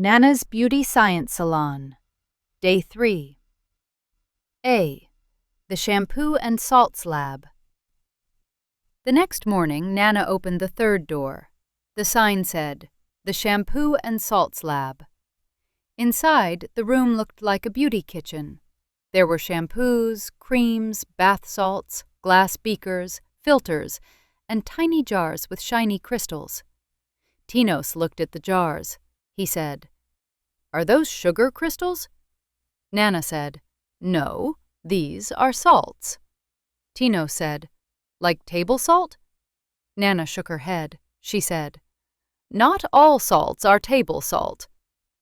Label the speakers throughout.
Speaker 1: Nana's Beauty Science Salon. Day 3. A. The Shampoo and Salts Lab. The next morning, Nana opened the third door. The sign said, "The Shampoo and Salts Lab." Inside, the room looked like a beauty kitchen. There were shampoos, creams, bath salts, glass beakers, filters, and tiny jars with shiny crystals. Tinos looked at the jars. He said, "Are those sugar crystals?" Nana said, "No, these are salts." Tinos said, "Like table salt?" Nana shook her head. She said, "Not all salts are table salt.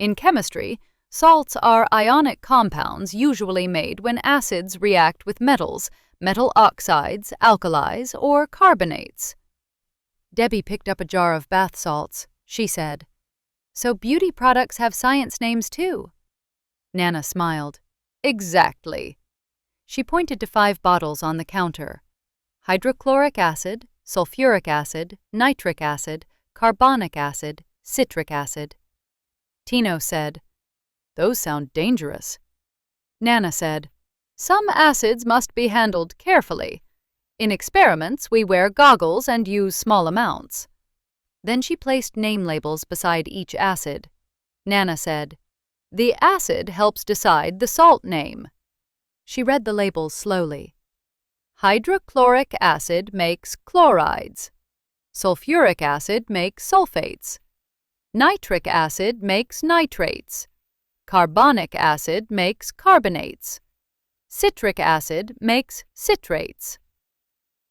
Speaker 1: In chemistry, salts are ionic compounds usually made when acids react with metals, metal oxides, alkalis, or carbonates." Debbie picked up a jar of bath salts. She said, "So beauty products have science names too?" Nana smiled. "Exactly." She pointed to 5 bottles on the counter. Hydrochloric acid, sulfuric acid, nitric acid, carbonic acid, citric acid. Tino said, "Those sound dangerous." Nana said, "Some acids must be handled carefully. In experiments, we wear goggles and use small amounts." Then she placed name labels beside each acid. Nana said, "The acid helps decide the salt name." She read the labels slowly. Hydrochloric acid makes chlorides. Sulfuric acid makes sulfates. Nitric acid makes nitrates. Carbonic acid makes carbonates. Citric acid makes citrates.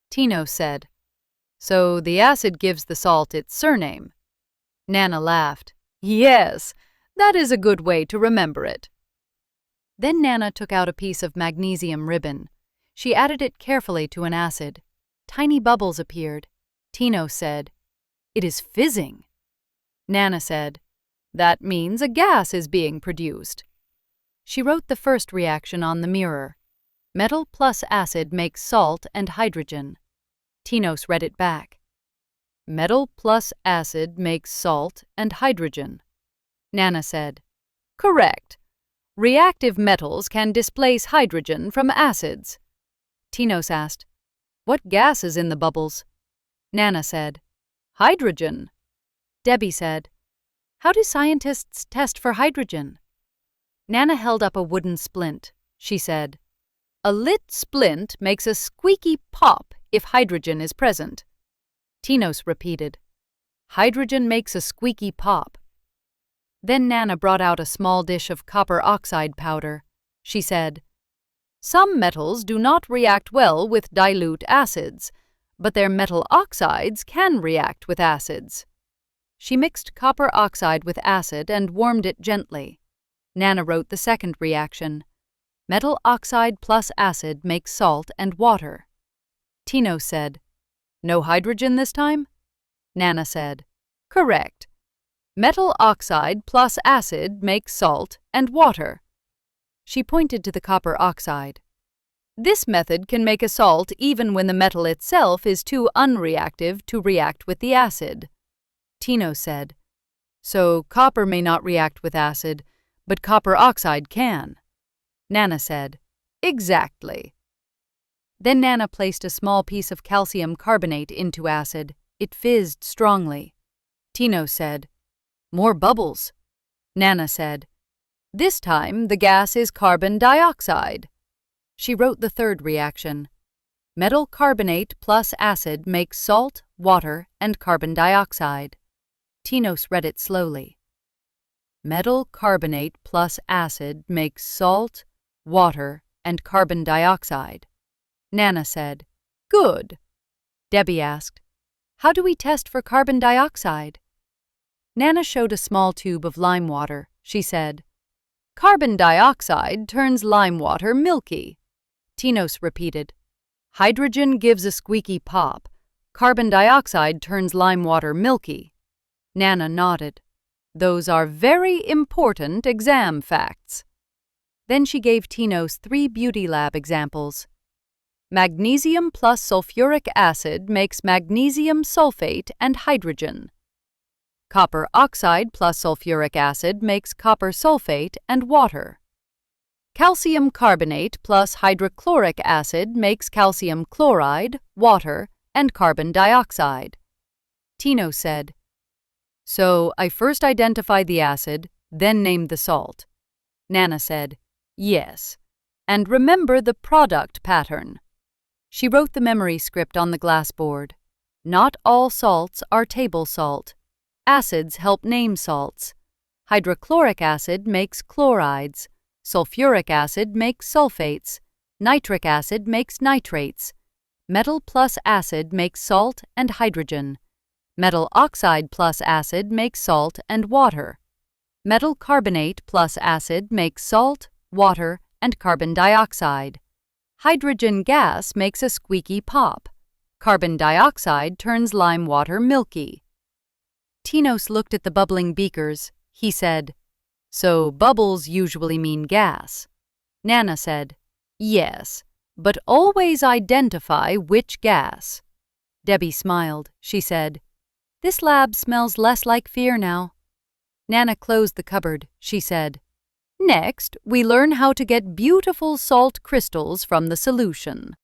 Speaker 1: Tino said, "So the acid gives the salt its surname." Nana laughed. "Yes, that is a good way to remember it." Then Nana took out a piece of magnesium ribbon. She added it carefully to an acid. Tiny bubbles appeared. Tino said, "It is fizzing." Nana said, "That means a gas is being produced." She wrote the first reaction on the mirror. Metal plus acid makes salt and hydrogen. Tinos read it back. Metal plus acid makes salt and hydrogen. Nana said, "Correct. Reactive metals can displace hydrogen from acids." Tinos asked, "What gas is in the bubbles?" Nana said, "Hydrogen." Debbie said, "How do scientists test for hydrogen?" Nana held up a wooden splint. She said, "A lit splint makes a squeaky pop if hydrogen is present." Tinos repeated, "Hydrogen makes a squeaky pop." Then Nana brought out a small dish of copper oxide powder. She said, "Some metals do not react well with dilute acids, but their metal oxides can react with acids." She mixed copper oxide with acid and warmed it gently. Nana wrote the second reaction. Metal oxide plus acid makes salt and water. Tino said, "No hydrogen this time?" Nana said, "Correct. Metal oxide plus acid makes salt and water." She pointed to the copper oxide. "This method can make a salt even when the metal itself is too unreactive to react with the acid." Tino said, "So copper may not react with acid, but copper oxide can." Nana said, "Exactly." Then Nana placed a small piece of calcium carbonate into acid. It fizzed strongly. Tino said, "More bubbles." Nana said, "This time the gas is carbon dioxide." She wrote the third reaction. Metal carbonate plus acid makes salt, water, and carbon dioxide. Tinos read it slowly. Metal carbonate plus acid makes salt, water, and carbon dioxide. Nana said, "Good." Debbie asked, "How do we test for carbon dioxide?" Nana showed a small tube of lime water. She said, "Carbon dioxide turns lime water milky." Tinos repeated, "Hydrogen gives a squeaky pop. Carbon dioxide turns lime water milky." Nana nodded. "Those are very important exam facts." Then she gave Tinos 3 beauty lab examples. Magnesium plus sulfuric acid makes magnesium sulfate and hydrogen. Copper oxide plus sulfuric acid makes copper sulfate and water. Calcium carbonate plus hydrochloric acid makes calcium chloride, water, and carbon dioxide. Tino said, "So I first identified the acid, then named the salt." Nana said, "Yes, and remember the product pattern." She wrote the memory script on the glass board. Not all salts are table salt. Acids help name salts. Hydrochloric acid makes chlorides. Sulfuric acid makes sulfates. Nitric acid makes nitrates. Metal plus acid makes salt and hydrogen. Metal oxide plus acid makes salt and water. Metal carbonate plus acid makes salt, water, and carbon dioxide. Hydrogen gas makes a squeaky pop. Carbon dioxide turns lime water milky. Tinos looked at the bubbling beakers. He said, "So bubbles usually mean gas." Nana said, "Yes, but always identify which gas." Debbie smiled. She said, "This lab smells less like fear now." Nana closed the cupboard. She said, "Next, we learn how to get beautiful salt crystals from the solution."